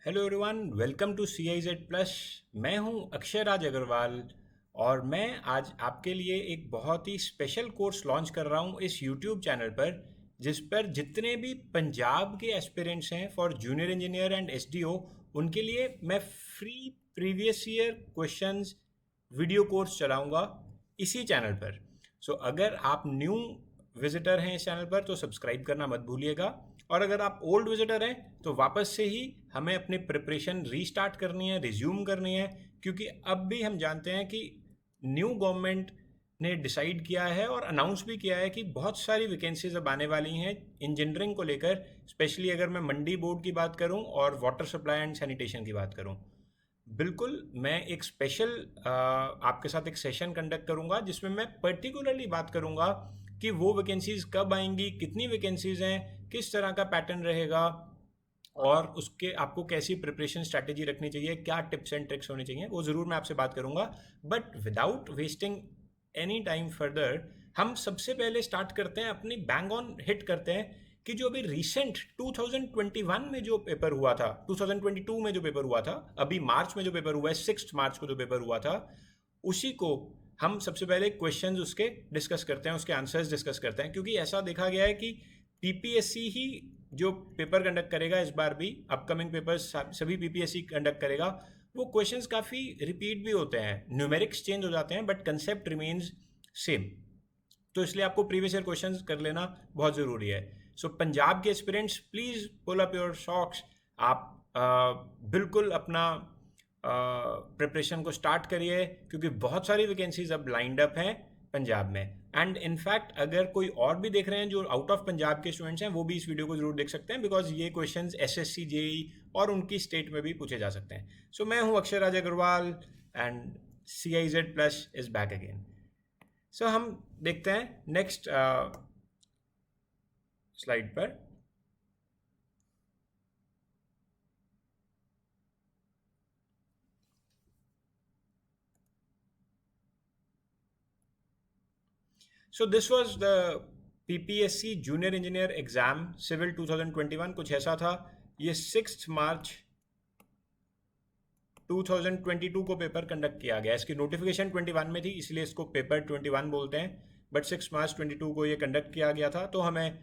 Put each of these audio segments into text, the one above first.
Hello everyone, welcome to C I Z plus. मैं हूं अक्षय राज अग्रवाल और मैं आज आपके लिए एक बहुत ही स्पेशल कोर्स लॉन्च कर रहा हूं इस यूट्यूब चैनल पर, जिस पर जितने भी पंजाब के एस्पिरेंट्स हैं for junior engineer and SDO, उनके लिए मैं free previous year questions video course चलाऊंगा इसी चैनल पर। अगर आप न्यू विजिटर हैं इस चैनल पर तो सब्सक्राइब करना मत भूलिएगा, और अगर आप ओल्ड विजिटर हैं तो वापस से ही हमें अपनी प्रिपरेशन रीस्टार्ट करनी है, रिज्यूम करनी है, क्योंकि अब भी हम जानते हैं कि न्यू गवर्नमेंट ने डिसाइड किया है और अनाउंस भी किया है कि बहुत सारी वैकेंसीज अब आने वाली हैं इंजीनियरिंग को लेकर। स्पेशली अगर मैं मंडी बोर्ड की बात करूं और वाटर सप्लाई एंड सैनिटेशन की बात करूं, बिल्कुल मैं एक स्पेशल आपके साथ एक सेशन कंडक्ट करूंगा जिसमें मैं पर्टिकुलरली बात करूंगा कि वो वैकेंसीज कब आएंगी, कितनी वैकेंसीज हैं, किस तरह का पैटर्न रहेगा, और उसके आपको कैसी प्रिपरेशन स्ट्रैटेजी रखनी चाहिए, क्या टिप्स एंड ट्रिक्स होनी चाहिए, वो ज़रूर मैं आपसे बात करूंगा। But without wasting any time further, हम सबसे पहले स्टार्ट करते हैं, अपनी बैंग ऑन हिट करते हैं कि जो अभी रिसेंट 2021 में जो पेपर हुआ था, 2022 में जो पेपर हुआ था, अभी मार्च में जो पेपर हुआ है, 6 मार्च को जो पेपर हुआ था, उसी को हम सबसे पहले क्वेश्चंस उसके डिस्कस करते हैं, उसके आंसर्स डिस्कस करते हैं। क्योंकि ऐसा देखा गया है कि पीपीएससी ही जो पेपर कंडक्ट करेगा इस बार भी, अपकमिंग पेपर्स सभी पीपीएससी कंडक्ट करेगा, वो क्वेश्चंस काफ़ी रिपीट भी होते हैं, न्यूमेरिक्स चेंज हो जाते हैं, बट कंसेप्ट रिमेन्स सेम। तो इसलिए आपको प्रीवियस ईयर क्वेश्चंस कर लेना बहुत ज़रूरी है। पंजाब के aspirants, please pull up your socks. आप बिल्कुल अपना प्रिपरेशन को स्टार्ट करिए, क्योंकि बहुत सारी वैकेंसीज अब लाइंड अप हैं पंजाब में। एंड इनफैक्ट अगर कोई और भी देख रहे हैं जो आउट ऑफ पंजाब के स्टूडेंट्स हैं, वो भी इस वीडियो को जरूर देख सकते हैं, बिकॉज ये क्वेश्चंस एसएससी जेई और उनकी स्टेट में भी पूछे जा सकते हैं। मैं हूं Akshay Raj Agarwal and C I Z plus is back again. हम देखते हैं नेक्स्ट स्लाइड पर। This was the PPSC junior engineer exam civil 2021, कुछ ऐसा था। ये 6 मार्च 2022 को पेपर कंडक्ट किया गया। इसकी नोटिफिकेशन 21 में थी, इसलिए इसको पेपर 21 बोलते हैं, बट 6 मार्च 22 को ये कंडक्ट किया गया था। तो हमें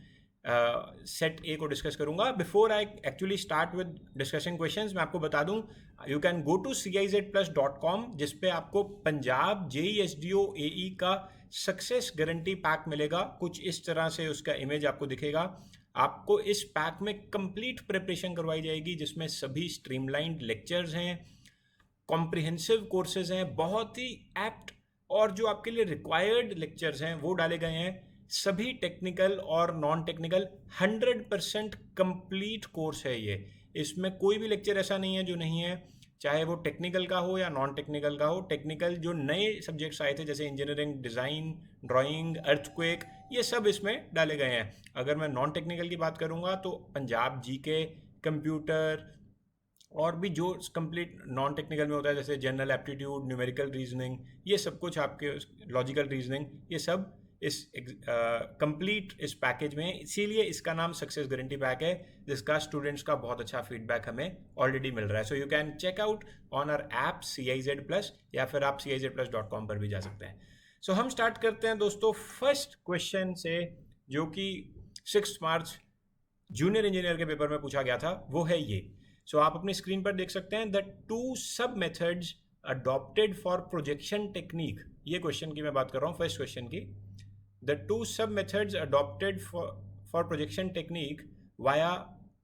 सेट ए को डिस्कस करूंगा। Before I actually start with discussing questions, मैं आपको बता दूं, you can go to CIZplus.com, जिसपे आपको पंजाब जेई एसडीओ एई का सक्सेस गारंटी पैक मिलेगा। कुछ इस तरह से उसका इमेज आपको दिखेगा। आपको इस पैक में कंप्लीट प्रिपरेशन करवाई जाएगी, जिसमें सभी स्ट्रीमलाइंड लेक्चर्स हैं, कॉम्प्रिहेंसिव कोर्सेज हैं, बहुत ही एप्ट, और जो आपके लिए रिक्वायर्ड लेक्चर्स हैं वो डाले गए हैं। सभी टेक्निकल और नॉन टेक्निकल 100% कंप्लीट कोर्स है ये। इसमें कोई भी लेक्चर ऐसा नहीं है जो नहीं है, चाहे वो टेक्निकल का हो या नॉन टेक्निकल का हो। टेक्निकल जो नए सब्जेक्ट्स आए थे जैसे इंजीनियरिंग, डिज़ाइन, ड्राइंग, अर्थक्वेक, ये सब इसमें डाले गए हैं। अगर मैं नॉन टेक्निकल की बात करूँगा तो पंजाब जीके, कंप्यूटर, और भी जो कंप्लीट नॉन टेक्निकल में होता है जैसे जनरल एप्टीट्यूड, न्यूमेरिकल रीजनिंग, ये सब कुछ आपके, लॉजिकल रीजनिंग, ये सब इस कंप्लीट इस पैकेज में है। इसीलिए इसका नाम सक्सेस गारंटी पैक है, जिसका स्टूडेंट्स का बहुत अच्छा फीडबैक हमें ऑलरेडी मिल रहा है। You can check out on our app CIZ plus, या फिर आप CIZplus.com पर भी जा सकते हैं। हम स्टार्ट करते हैं दोस्तों फर्स्ट क्वेश्चन से, जो कि 6 मार्च जूनियर इंजीनियर के पेपर में पूछा गया था। वो है ये। आप अपनी स्क्रीन पर देख सकते हैं, द टू सब methods adopted for projection technique. ये क्वेश्चन की मैं बात कर रहा हूँ, फर्स्ट क्वेश्चन की। द टू सब methods adopted for projection technique via,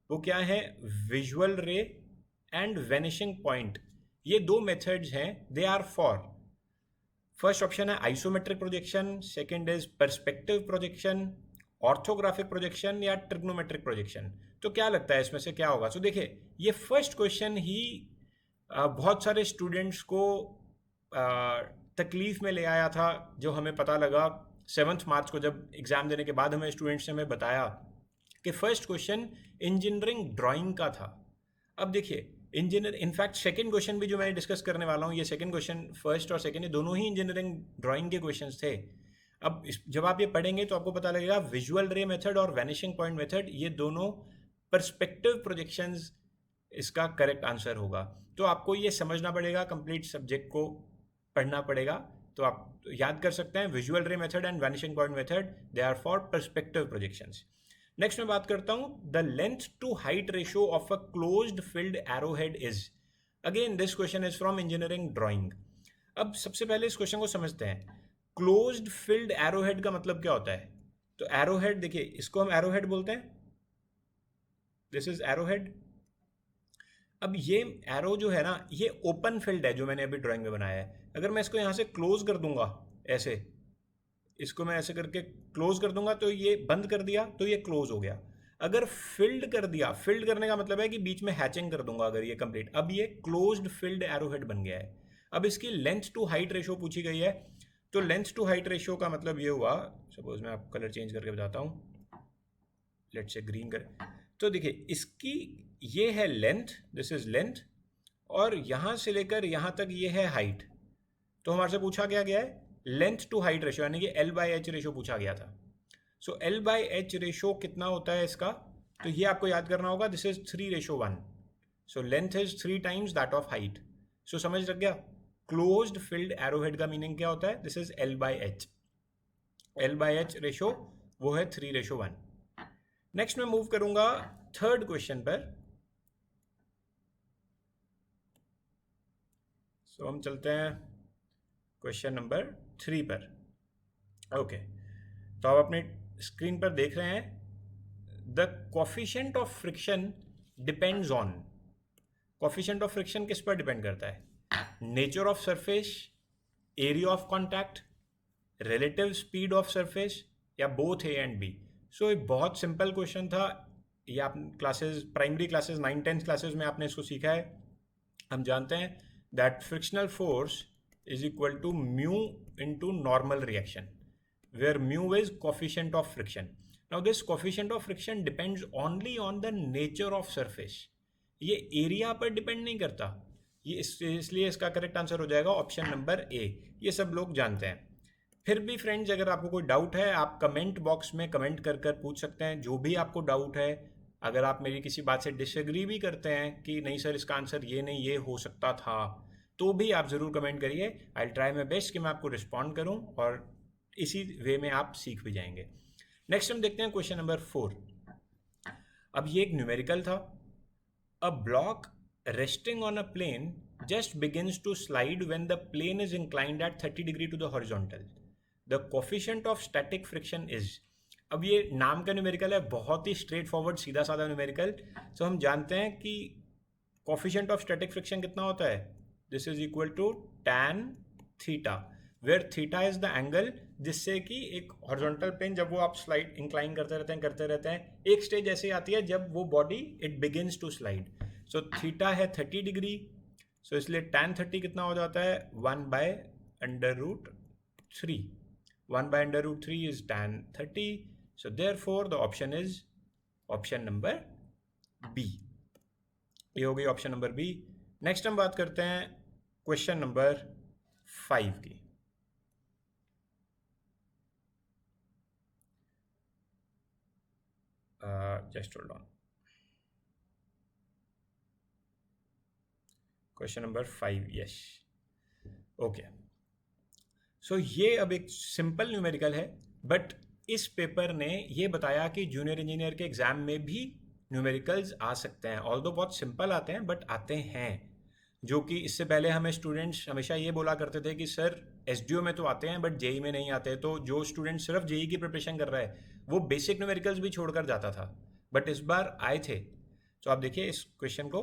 वो क्या है, विजुअल रे एंड वेनिशिंग पॉइंट। ये दो मेथड्स हैं, they are four, first option है isometric projection, second is perspective projection, orthographic projection या ट्रिग्नोमेट्रिक प्रोजेक्शन। तो क्या लगता है इसमें से क्या होगा? देखिए, ये फर्स्ट क्वेश्चन ही बहुत सारे स्टूडेंट्स को तकलीफ में ले आया था। जो हमें पता लगा 7 मार्च को, जब एग्ज़ाम देने के बाद हमें स्टूडेंट्स ने हमें बताया कि फर्स्ट क्वेश्चन इंजीनियरिंग ड्राइंग का था। अब देखिए, इंजीनियर, इनफैक्ट सेकंड क्वेश्चन भी जो मैं डिस्कस करने वाला हूँ, ये सेकंड क्वेश्चन, फर्स्ट और सेकंड, ये दोनों ही इंजीनियरिंग ड्राइंग के क्वेश्चंस थे। अब जब आप ये पढ़ेंगे तो आपको पता लगेगा विजुअल रे मेथड और वैनिशिंग पॉइंट मेथड, ये दोनों पर्सपेक्टिव प्रोजेक्शंस इसका करेक्ट आंसर होगा। तो आपको ये समझना पड़ेगा, कंप्लीट सब्जेक्ट को पढ़ना पड़ेगा। तो आप याद कर सकते हैं visual ray method and vanishing point method, they are for perspective projections. Next मैं बात करता हूं, the length to height ratio of a closed field arrowhead is. Again this question is from engineering drawing. अब सबसे पहले इस question को समझते हैं। क्लोज्ड फील्ड एरोहेड का मतलब क्या होता है? तो एरोहेड देखिए, इसको हम एरोहेड बोलते हैं, दिस इज एरोहेड। अब ये एरो जो है ना, ये ओपन फील्ड है जो मैंने अभी ड्राइंग में बनाया है। अगर मैं इसको यहाँ से क्लोज कर दूंगा ऐसे, इसको मैं ऐसे करके क्लोज कर दूंगा तो ये बंद कर दिया तो ये क्लोज हो गया। अगर फिल्ड कर दिया, फिल्ड करने का मतलब है कि बीच में हैचिंग कर दूंगा अगर ये कंप्लीट, अब ये क्लोज्ड फिल्ड एरोहेड बन गया है। अब इसकी लेंथ टू हाइट रेशियो पूछी गई है। तो लेंथ टू हाइट रेशियो का मतलब ये हुआ, सपोज मैं आपको कलर चेंज करके बताता हूँ, लेट्स से ग्रीन कर। तो देखिए इसकी ये है लेंथ, दिस इज लेंथ, और यहां से लेकर यहां तक ये है हाइट। तो हमारे से पूछा क्या गया है? लेंथ टू हाइट रेशियो, यानी कि एल बाई एच रेशियो पूछा गया था। So L by H ratio कितना होता है इसका? तो ये आपको याद करना होगा, this is 3:1। So length is 3 times that of height. So समझ लग गया? क्लोज्ड फील्ड एरोहेड का मीनिंग क्या होता है? This is L by H. L by H ratio वो है 3:1। नेक्स्ट मैं मूव करूंगा थर्ड क्वेश्चन पर। सो हम चलते हैं क्वेश्चन नंबर 3 पर। ओके, तो आप अपनी स्क्रीन पर देख रहे हैं, the coefficient of friction depends on. Coefficient of friction किस पर डिपेंड करता है? Nature of surface, area of contact, relative speed of surface, या बोथ ए एंड बी। सो एक बहुत सिंपल क्वेश्चन था। ये आप क्लासेस, प्राइमरी क्लासेस 9-10 क्लासेस में आपने इसको सीखा है। हम जानते हैं that frictional force is equal to mu into normal reaction, where mu is coefficient of friction. Now this coefficient of friction depends only on the nature of surface. ये area पर डिपेंड नहीं करता। ये इसलिए इसका करेक्ट आंसर हो जाएगा option number A. ये सब लोग जानते हैं। फिर भी फ्रेंड्स, अगर आपको कोई डाउट है, आप कमेंट बॉक्स में कमेंट कर कर पूछ सकते हैं जो भी आपको डाउट है। अगर आप मेरी किसी बात से डिसएग्री भी करते हैं कि नहीं सर इसका आंसर ये नहीं, ये हो सकता था, तो भी आप ज़रूर कमेंट करिए। आई ट्राई माई बेस्ट कि मैं आपको रिस्पॉन्ड करूँ, और इसी वे में आप सीख भी जाएंगे। नेक्स्ट हम देखते हैं क्वेश्चन नंबर 4। अब ये एक न्यूमेरिकल था। A block resting on a plane just begins to slide when the plane is inclined at 30 degree to the horizontal. The coefficient of static friction is. अब ये नाम का न्यूमेरिकल है, बहुत ही स्ट्रेट फॉरवर्ड सीधा साधा न्यूमेरिकल। तो हम जानते हैं कि कोफिशिएंट ऑफ स्टैटिक फ्रिक्शन कितना होता है? This is equal to tan theta, where theta is the angle जिससे कि एक हॉरिजॉन्टल प्लेन, जब वो आप स्लाइड इंक्लाइन करते रहते हैं, एक स्टेज ऐसी आती है जब वो body it begins to slide. So theta है 30 डिग्री। सो इसलिए tan 30 कितना हो जाता है? 1/√3। 1/√3 is tan 30। So therefore the option is option number B. ये हो गई ऑप्शन नंबर बी। नेक्स्ट हम बात करते हैं क्वेश्चन नंबर 5 की। just hold on. Question number 5, yes, okay. So ये अब एक सिंपल न्यूमेरिकल है, बट इस पेपर ने ये बताया कि जूनियर इंजीनियर के एग्जाम में भी न्यूमेरिकल्स आ सकते हैं। ऑल्दो बहुत सिंपल आते हैं, बट आते हैं। जो कि इससे पहले हमें स्टूडेंट्स हमेशा ये बोला करते थे कि सर एसडीओ में तो आते हैं बट जेई में नहीं आते। तो जो स्टूडेंट सिर्फ जेई की प्रिपरेशन कर रहा है वो बेसिक न्यूमेरिकल्स भी छोड़कर जाता था, बट इस बार आए थे। तो आप देखिए इस क्वेश्चन को,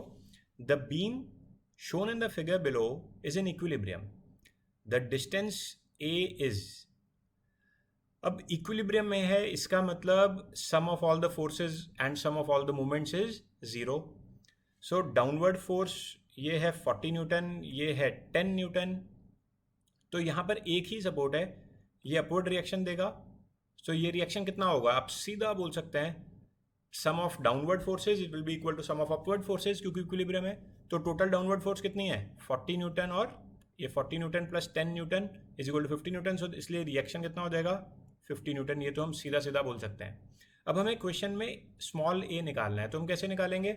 the beam shown in the figure below is in equilibrium, the distance A is. अब इक्विलिब्रियम में है, इसका मतलब sum of all the forces and sum of all the moments is 0। So downward force ये है 40 Newton, ये है 10 Newton. तो यहाँ पर एक ही सपोर्ट है, ये अपवर्ड रिएक्शन देगा। सो ये रिएक्शन कितना होगा? आप सीधा बोल सकते हैं sum of downward forces it will be equal to sum of upward forces, क्योंकि इक्विलिब्रियम है। तो टोटल डाउनवर्ड फोर्स कितनी है? 40 न्यूटन, और ये 40 newton plus 10 newton is equal to 50 newton. So इसलिए रिएक्शन कितना हो जाएगा? 50 न्यूटन। ये तो हम सीधा सीधा बोल सकते हैं। अब हमें क्वेश्चन में स्मॉल ए निकालना है, तो हम कैसे निकालेंगे?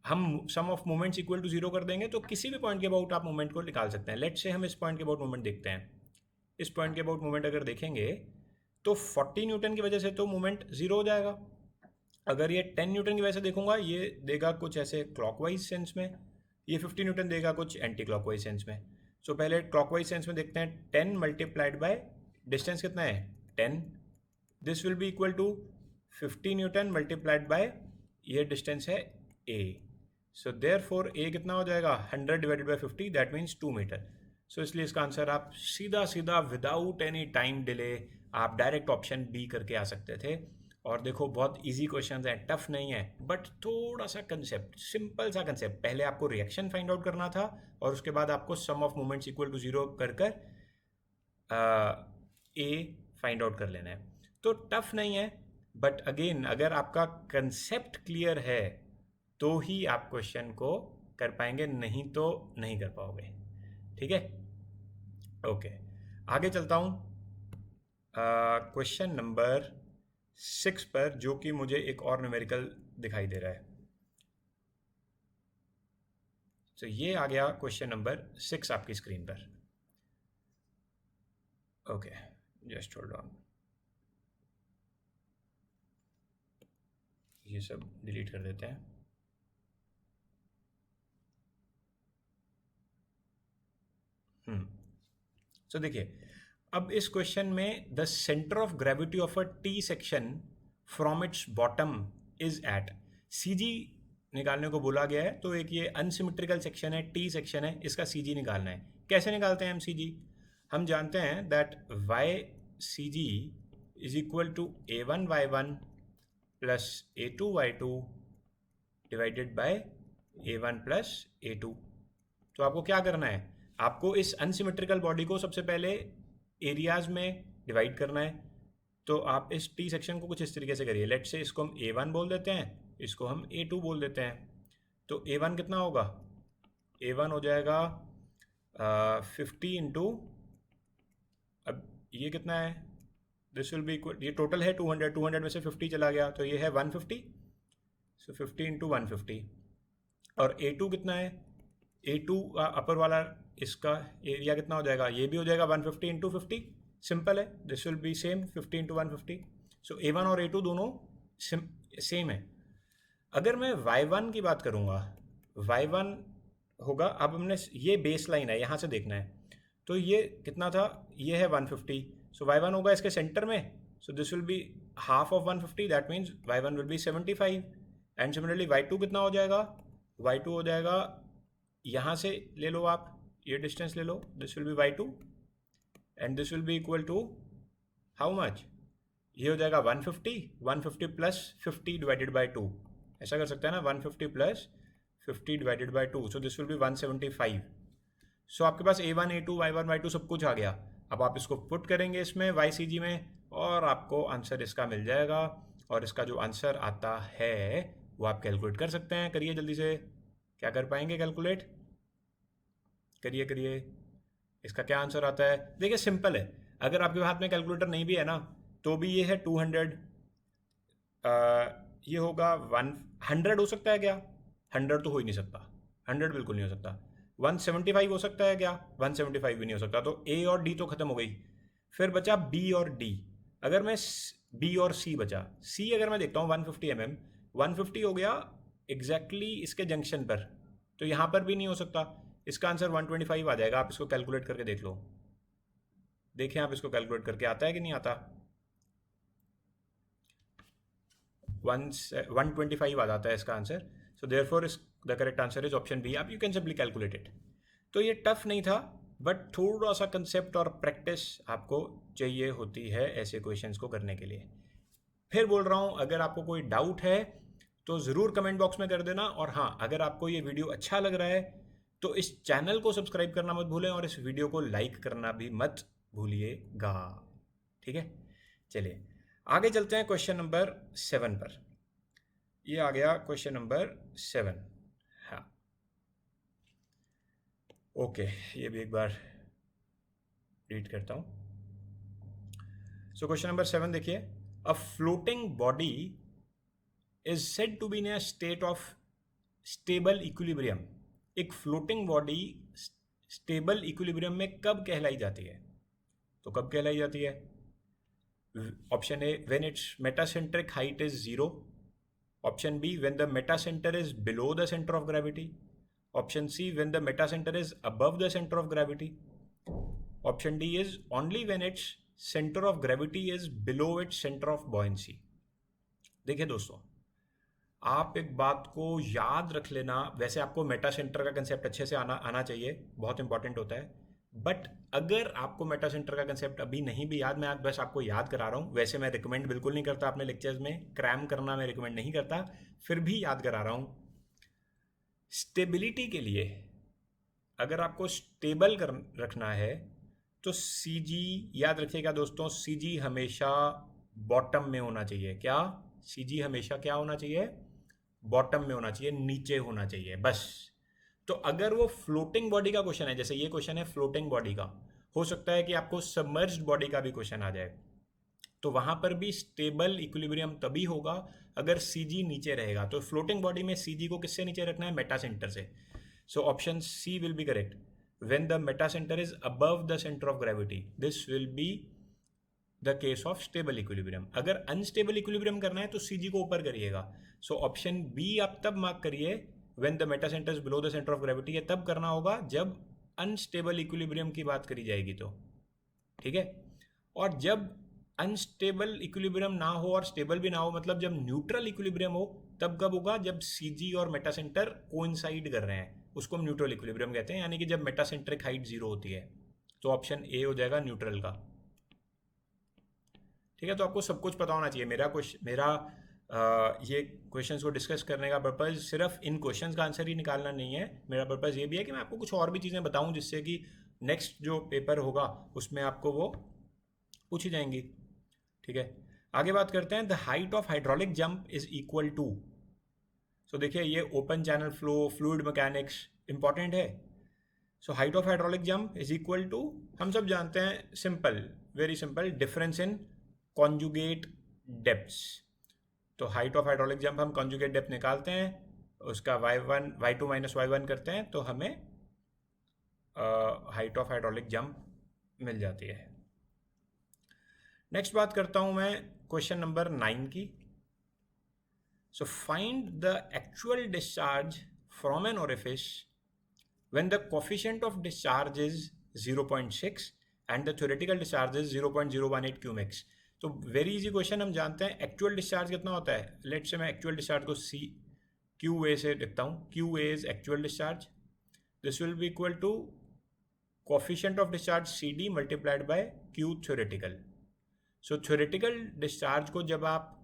हम sum of moments equal to zero कर देंगे तो किसी भी पॉइंट के अबाउट आप मोमेंट को निकाल सकते हैं. लेट से हम इस पॉइंट के अबाउट मोमेंट देखते हैं. इस पॉइंट के अबाउट मोमेंट अगर देखेंगे तो 40 न्यूटन की वजह से तो मोमेंट जीरो हो जाएगा. अगर ये 10 न्यूटन की वजह से देखूंगा, ये देगा कुछ ऐसे क्लॉकवाइज सेंस में, ये 50 न्यूटन देगा कुछ एंटी क्लॉकवाइज सेंस में. सो पहले क्लॉकवाइज सेंस में देखते हैं. 10 मल्टीप्लाइड बाय डिस्टेंस कितना है 10, this will be equal to 50 newton multiplied by ये डिस्टेंस है a. सो देयरफॉर a कितना हो जाएगा 100 divided by 50, that means 2 metre. So इसलिए इसका आंसर आप सीधा सीधा विदाउट एनी टाइम डिले आप डायरेक्ट ऑप्शन बी करके आ सकते थे. और देखो बहुत इजी क्वेश्चन हैं, टफ नहीं है, बट थोड़ा सा कंसेप्ट, सिंपल सा कंसेप्ट. पहले आपको रिएक्शन फाइंड आउट करना था और उसके बाद आपको sum of moments equal to zero कर कर ए फाइंड आउट कर लेना है. तो टफ नहीं है, बट अगेन अगर आपका कंसेप्ट क्लियर है तो ही आप क्वेश्चन को कर पाएंगे, नहीं तो नहीं कर पाओगे. ठीक है, ओके. आगे चलता हूँ क्वेश्चन नंबर 6 पर, जो कि मुझे एक और न्यूमेरिकल दिखाई दे रहा है. तो ये आ गया क्वेश्चन नंबर 6 आपकी स्क्रीन पर. Okay, just hold on. ये सब डिलीट कर देते हैं. सो देखिए, अब इस क्वेश्चन में the centre of gravity of a T section from its bottom is at C G निकालने को बोला गया है. तो एक ये अनसिमेट्रिकल सेक्शन है, टी सेक्शन है, इसका सी जी निकालना है. कैसे निकालते हैं हम सी जी? हम जानते हैं that Y C G is equal to A one Y one plus A two Y two divided by A one plus A two. तो आपको क्या करना है, आपको इस अनसिमेट्रिकल बॉडी को सबसे पहले एरियाज में डिवाइड करना है. तो आप इस टी सेक्शन को कुछ इस तरीके से करिए. लेट से इसको हम ए वन बोल देते हैं, इसको हम ए टू बोल देते हैं. तो ए वन कितना होगा, ए वन हो जाएगा 50 इंटू, अब ये कितना है, दिस विल बी इक्वल, ये टोटल है 200, 200 में से 50 चला गया तो ये है 150. सो 50 इंटू 150. और ए टू कितना है, ए टू अपर वाला इसका एरिया कितना हो जाएगा, ये भी हो जाएगा 150 इंटू 50. सिंपल है, this will B same 50 into 150. So A one और ए टू दोनों सेम है. अगर मैं वाई वन की बात करूँगा, वाई वन होगा, अब हमने ये बेस लाइन है यहाँ से देखना है. तो ये कितना था, ये है 150. सो वाई वन होगा इसके सेंटर में. So this will be half of 150, that means Y one will be 75. And similarly Y two कितना हो जाएगा, वाई टू हो जाएगा, यहाँ से ले लो आप, ये डिस्टेंस ले लो, this will be Y two and this will be equal to how much, ये हो जाएगा 150, 150 प्लस 50 डिवाइडेड बाई 2. ऐसा कर सकते हैं ना, 150 plus 50 divided by 2. So this will be 175. So आपके पास A one A two Y one Y two सब कुछ आ गया. अब आप इसको पुट करेंगे इसमें वाई सी जी में और आपको आंसर इसका मिल जाएगा. और इसका जो आंसर आता है वो आप कैलकुलेट कर सकते हैं. करिए जल्दी से, क्या कर पाएंगे कैलकुलेट, करिए करिए. इसका क्या आंसर आता है, देखिए सिंपल है. अगर आपके हाथ में कैलकुलेटर नहीं भी है ना, तो भी ये है 200. ये होगा 100 हो सकता है क्या, 100 तो हो ही नहीं सकता, 100 बिल्कुल नहीं हो सकता. 175 हो सकता है क्या, 175 भी नहीं हो सकता. तो ए और डी तो खत्म हो गई. फिर बचा बी और डी. अगर मैं बी और सी बचा, सी अगर मैं देखता हूँ 150 mm, 150 हो गया एग्जैक्टली इसके जंक्शन पर, तो यहाँ पर भी नहीं हो सकता. इसका आंसर 125 आ जाएगा. आप इसको कैलकुलेट करके देख लो, देखें आप इसको कैलकुलेट करके आता है कि नहीं आता. 125 आ जाता है इसका answer. So therefore the correct answer is option B. आप you can simply calculate it. तो ये टफ नहीं था, बट थोड़ा सा कंसेप्ट और प्रैक्टिस आपको चाहिए होती है ऐसे क्वेश्चंस को करने के लिए. फिर बोल रहा हूँ, अगर आपको कोई डाउट है तो ज़रूर कमेंट बॉक्स में कर देना. और हाँ, अगर आपको ये वीडियो अच्छा लग रहा है तो इस चैनल को सब्सक्राइब करना मत भूलें और इस वीडियो को लाइक करना भी मत भूलिएगा. ठीक है, चलिए आगे चलते हैं क्वेश्चन नंबर 7 पर. ये आ गया क्वेश्चन नंबर 7. हाँ, ओके, ये भी एक बार रीड करता हूँ. सो क्वेश्चन नंबर 7 देखिए. अ floating body is said to be in a state of stable equilibrium, एक फ्लोटिंग बॉडी स्टेबल इक्विलिब्रियम में कब कहलाई जाती है? तो कब कहलाई जाती है? Option A, when its metacentric height is zero. Option B, when the metacentre is below the centre of gravity. Option C, when the metacentre is above the centre of gravity. Option D is only when its centre of gravity is below its centre of buoyancy. देखिए दोस्तों, आप एक बात को याद रख लेना, वैसे आपको मेटा सेंटर का कंसेप्ट अच्छे से आना चाहिए, बहुत इंपॉर्टेंट होता है. बट अगर आपको मेटा सेंटर का कंसेप्ट अभी नहीं भी याद, मैं आज बस आपको याद करा रहा हूँ. वैसे मैं रिकमेंड बिल्कुल नहीं करता अपने लेक्चर्स में क्रैम करना, मैं रिकमेंड नहीं करता, फिर भी याद करा रहा हूँ. स्टेबिलिटी के लिए अगर आपको स्टेबल रखना है तो सी जी याद रखिएगा दोस्तों, सी जी हमेशा बॉटम में होना चाहिए. क्या? सी जी हमेशा क्या होना चाहिए? बॉटम में होना चाहिए, नीचे होना चाहिए, बस. तो अगर वो फ्लोटिंग बॉडी का क्वेश्चन है, जैसे ये क्वेश्चन है फ्लोटिंग बॉडी का, हो सकता है कि आपको सबमर्ज्ड बॉडी का भी क्वेश्चन आ जाए. तो वहां पर भी स्टेबल इक्विलिब्रियम तभी होगा अगर सी जी नीचे रहेगा. तो फ्लोटिंग बॉडी में सी जी को किससे नीचे रखना है? मेटा सेंटर से. So option C will be correct. When the meta center is above the center of gravity, this will be the case of stable equilibrium. अगर unstable equilibrium करना है तो CG को ऊपर करिएगा. So ऑप्शन बी आप तब मार्क करिए when the meta center is below the center of gravity. ये तब करना होगा जब unstable equilibrium की बात करी जाएगी तो, ठीक है. और जब अनस्टेबल इक्विलिब्रियम ना हो और स्टेबल भी ना हो, मतलब जब न्यूट्रल इक्विलिब्रियम हो, तब कब होगा? जब सीजी और मेटा सेंटर कोइंसाइड कर रहे हैं, उसको हम न्यूट्रल इक्विलिब्रियम कहते हैं, यानी कि जब मेटासेंट्रिक हाइट जीरो होती है. तो ऑप्शन ए हो जाएगा न्यूट्रल का. ठीक है, तो आपको सब कुछ पता होना चाहिए. मेरा ये क्वेश्चंस को डिस्कस करने का पर्पज़ सिर्फ इन क्वेश्चंस का आंसर ही निकालना नहीं है. मेरा पर्पज़ ये भी है कि मैं आपको कुछ और भी चीज़ें बताऊं, जिससे कि नेक्स्ट जो पेपर होगा उसमें आपको वो पूछी जाएंगी. ठीक है, आगे बात करते हैं. The height of hydraulic jump is equal to. So देखिए, ये open channel flow, fluid mechanics important है. So height of hydraulic jump is equal to, हम सब जानते हैं, simple, very simple, difference in conjugate depths. तो हाइट ऑफ हाइड्रोलिक जंप हम conjugate depth निकालते हैं, उसका y1 y2 माइनस y1 करते हैं, तो हमें हाइट ऑफ हाइड्रोलिक जंप मिल जाती है. नेक्स्ट बात करता हूं मैं क्वेश्चन नंबर 9 की. So find the actual discharge from an orifice when the coefficient of discharge is 0.6 and the theoretical discharge is 0.018 cumex. तो वेरी इजी क्वेश्चन, हम जानते हैं एक्चुअल डिस्चार्ज कितना होता है. लेट से मैं एक्चुअल डिस्चार्ज को सी क्यू ए से लिखता हूँ. Q A is actual discharge. This will be equal to coefficient of discharge C D multiplied by Q theoretical. So theoretical discharge को जब आप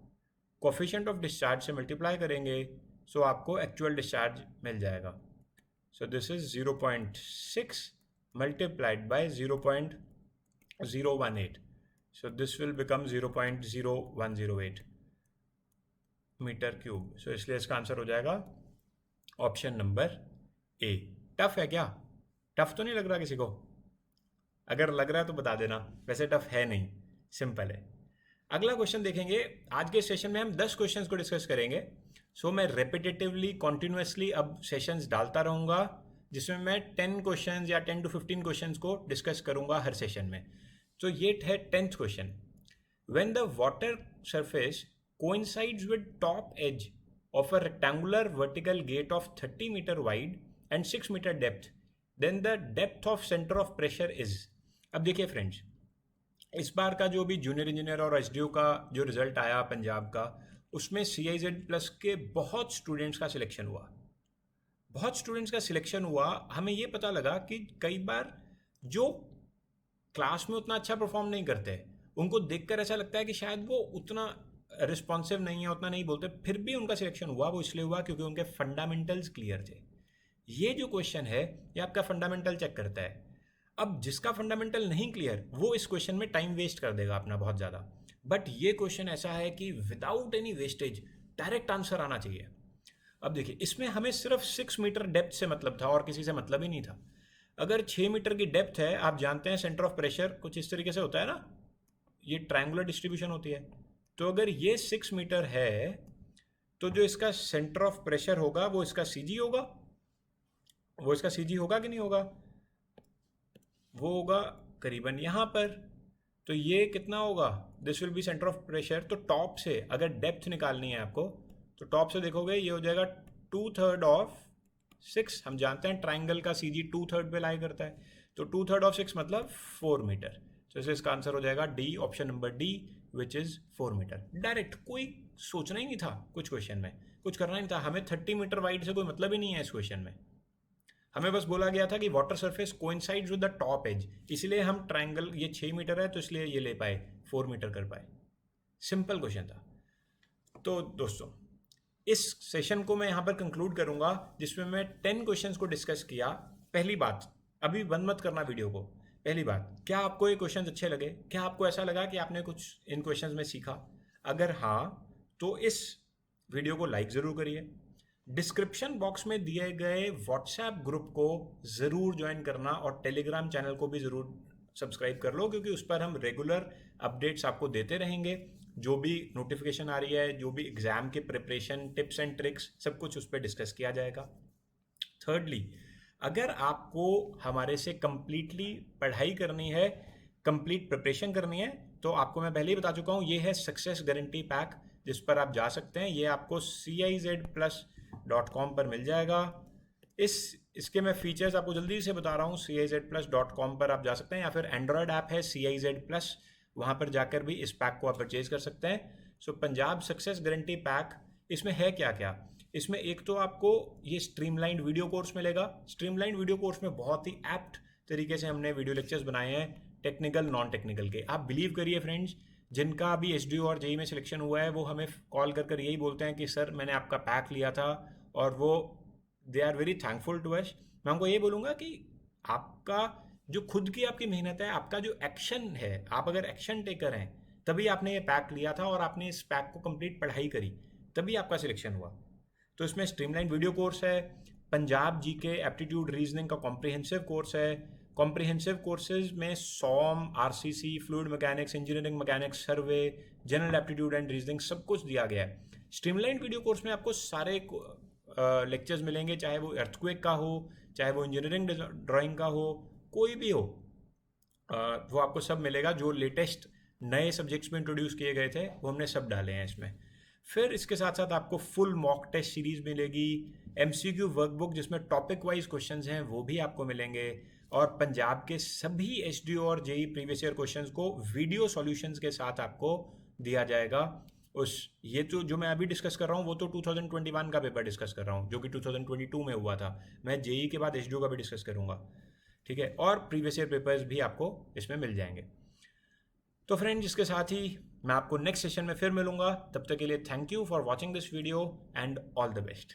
कोफिशिएंट ऑफ डिस्चार्ज से मल्टीप्लाई करेंगे, so आपको एक्चुअल डिस्चार्ज मिल जाएगा. So this is 0.6 multiplied by 0.018. So this will become 0.0108 metre cube. So इसलिए इसका आंसर हो जाएगा ऑप्शन नंबर ए. टफ है क्या? टफ तो नहीं लग रहा किसी को? अगर लग रहा है तो बता देना, वैसे टफ है नहीं, सिंपल है. अगला क्वेश्चन देखेंगे. आज के सेशन में हम 10 क्वेश्चंस को डिस्कस करेंगे. सो मैं रेपिटेटिवली कॉन्टिन्यूसली अब सेशंस डालता रहूँगा, जिसमें मैं 10 क्वेश्चंस या 10 to 15 क्वेश्चंस को डिस्कस करूँगा हर सेशन में. तो ये है 10th question. When the water surface coincides with top edge of a rectangular vertical gate of 30 metre wide and 6 metre depth, then the depth of centre of pressure is. अब देखिए friends, इस बार का जो भी जूनियर इंजीनियर और SDO का जो result आया पंजाब का, उसमें CIZ प्लस के बहुत स्टूडेंट्स का सिलेक्शन हुआ. हमें ये पता लगा कि कई बार जो क्लास में उतना अच्छा परफॉर्म नहीं करते, उनको देखकर ऐसा लगता है कि शायद वो उतना रिस्पॉन्सिव नहीं है, उतना नहीं बोलते, फिर भी उनका सिलेक्शन हुआ. वो इसलिए हुआ क्योंकि उनके फंडामेंटल्स क्लियर थे. ये जो क्वेश्चन है ये आपका फंडामेंटल चेक करता है. अब जिसका फंडामेंटल नहीं क्लियर, वो इस क्वेश्चन में टाइम वेस्ट कर देगा अपना बहुत ज़्यादा. बट ये क्वेश्चन ऐसा है कि without any wastage direct answer आना चाहिए. अब देखिए, इसमें हमें सिर्फ 6 मीटर डेप्थ से मतलब था और किसी से मतलब ही नहीं था. अगर 6 मीटर की डेप्थ है, आप जानते हैं सेंटर ऑफ प्रेशर कुछ इस तरीके से होता है ना, ये ट्रायंगुलर डिस्ट्रीब्यूशन होती है. तो अगर ये 6 मीटर है तो जो इसका सेंटर ऑफ प्रेशर होगा वो इसका सीजी होगा, वो इसका सीजी होगा कि नहीं होगा, वो होगा करीबन यहाँ पर। तो ये कितना होगा, this will B centre of pressure. तो टॉप से अगर डेप्थ निकालनी है आपको, तो टॉप से देखोगे ये हो जाएगा 2/3 ऑफ 6। हम जानते हैं ट्राइंगल का सीजी 2/3 पे लाई करता है, तो 2/3 ऑफ 6 मतलब 4 मीटर। तो इसका आंसर हो जाएगा D, option number D, which is 4 metre. Direct, कोई सोचना ही नहीं था कुछ क्वेश्चन में, कुछ करना ही नहीं था हमें। 30 मीटर वाइड से कोई मतलब ही नहीं है इस क्वेश्चन में। हमें बस बोला गया था कि water surface coincides with the top edge, इसलिए हम ट्राइंगल, ये 6 मीटर है तो इसलिए ये ले पाए, 4 मीटर कर पाए। सिंपल क्वेश्चन था। तो दोस्तों, इस सेशन को मैं यहाँ पर कंक्लूड करूँगा, जिसमें मैं 10 क्वेश्चंस को डिस्कस किया। पहली बात, अभी बंद मत करना वीडियो को। पहली बात, क्या आपको ये क्वेश्चंस अच्छे लगे? क्या आपको ऐसा लगा कि आपने कुछ इन क्वेश्चंस में सीखा? अगर हाँ, तो इस वीडियो को लाइक ज़रूर करिए। डिस्क्रिप्शन बॉक्स में दिए गए व्हाट्सएप ग्रुप को ज़रूर ज्वाइन करना, और टेलीग्राम चैनल को भी ज़रूर सब्सक्राइब कर लो, क्योंकि उस पर हम रेगुलर अपडेट्स आपको देते रहेंगे। जो भी नोटिफिकेशन आ रही है, जो भी एग्ज़ाम के प्रिपरेशन टिप्स एंड ट्रिक्स, सब कुछ उस पर डिस्कस किया जाएगा। थर्डली, अगर आपको हमारे से कंप्लीटली पढ़ाई करनी है, कंप्लीट प्रिपरेशन करनी है, तो आपको मैं पहले ही बता चुका हूँ, ये है सक्सेस गारंटी पैक, जिस पर आप जा सकते हैं। ये आपको CIZplus.com पर मिल जाएगा। इसके मैं फीचर्स आपको जल्दी से बता रहा हूँ। CIZplus.com पर आप जा सकते हैं, या फिर एंड्रॉयड ऐप है CIZ Plus, वहाँ पर जाकर भी इस पैक को आप परचेज कर सकते हैं। सो पंजाब सक्सेस गारंटी पैक, इसमें है क्या क्या? इसमें एक तो आपको ये स्ट्रीमलाइंड वीडियो कोर्स मिलेगा। स्ट्रीमलाइंड वीडियो कोर्स में बहुत ही एप्ट तरीके से हमने वीडियो लेक्चर्स बनाए हैं, टेक्निकल नॉन टेक्निकल के। आप बिलीव करिए फ्रेंड्स, जिनका अभी SDO और JEE में सिलेक्शन हुआ है, वो हमें कॉल कर यही बोलते हैं कि सर मैंने आपका पैक लिया था, और वो they are very thankful to us. मैं उनको ये बोलूँगा कि आपका जो खुद की आपकी मेहनत है, आपका जो एक्शन है, आप अगर एक्शन टेकर हैं, तभी आपने ये पैक लिया था और आपने इस पैक को कंप्लीट पढ़ाई करी, तभी आपका सिलेक्शन हुआ। तो इसमें स्ट्रीमलाइन वीडियो कोर्स है, पंजाब GK एप्टीट्यूड रीजनिंग का कॉम्प्रिहेंसिव कोर्स है। कॉम्प्रिहेंसिव कोर्सेज में SOM, RCC, fluid mechanics, engineering mechanics, survey, general aptitude and reasoning, सब कुछ दिया गया है। स्ट्रीमलाइन वीडियो कोर्स में आपको सारे लेक्चर्स मिलेंगे, चाहे वो अर्थक्वेक का हो, चाहे वो इंजीनियरिंग ड्राइंग का हो, कोई भी हो, वो आपको सब मिलेगा। जो लेटेस्ट नए सब्जेक्ट्स में इंट्रोड्यूस किए गए थे, वो हमने सब डाले हैं इसमें। फिर इसके साथ साथ आपको फुल मॉक टेस्ट सीरीज मिलेगी, MCQ वर्कबुक जिसमें टॉपिक वाइज क्वेश्चंस हैं वो भी आपको मिलेंगे, और पंजाब के सभी SDO और JEE प्रीवियस ईयर क्वेश्चंस को वीडियो सॉल्यूशंस के साथ आपको दिया जाएगा। ये तो जो मैं अभी डिस्कस कर रहा हूँ, वो तो 2021 का पेपर डिस्कस कर रहा हूँ, जो कि 2022 में हुआ था। मैं JEE के बाद SDO का भी डिस्कस करूँगा, ठीक है, और प्रीवियस ईयर पेपर्स भी आपको इसमें मिल जाएंगे। तो फ्रेंड्स, इसके साथ ही मैं आपको नेक्स्ट सेशन में फिर मिलूंगा। तब तक के लिए thank you for watching this video and all the best.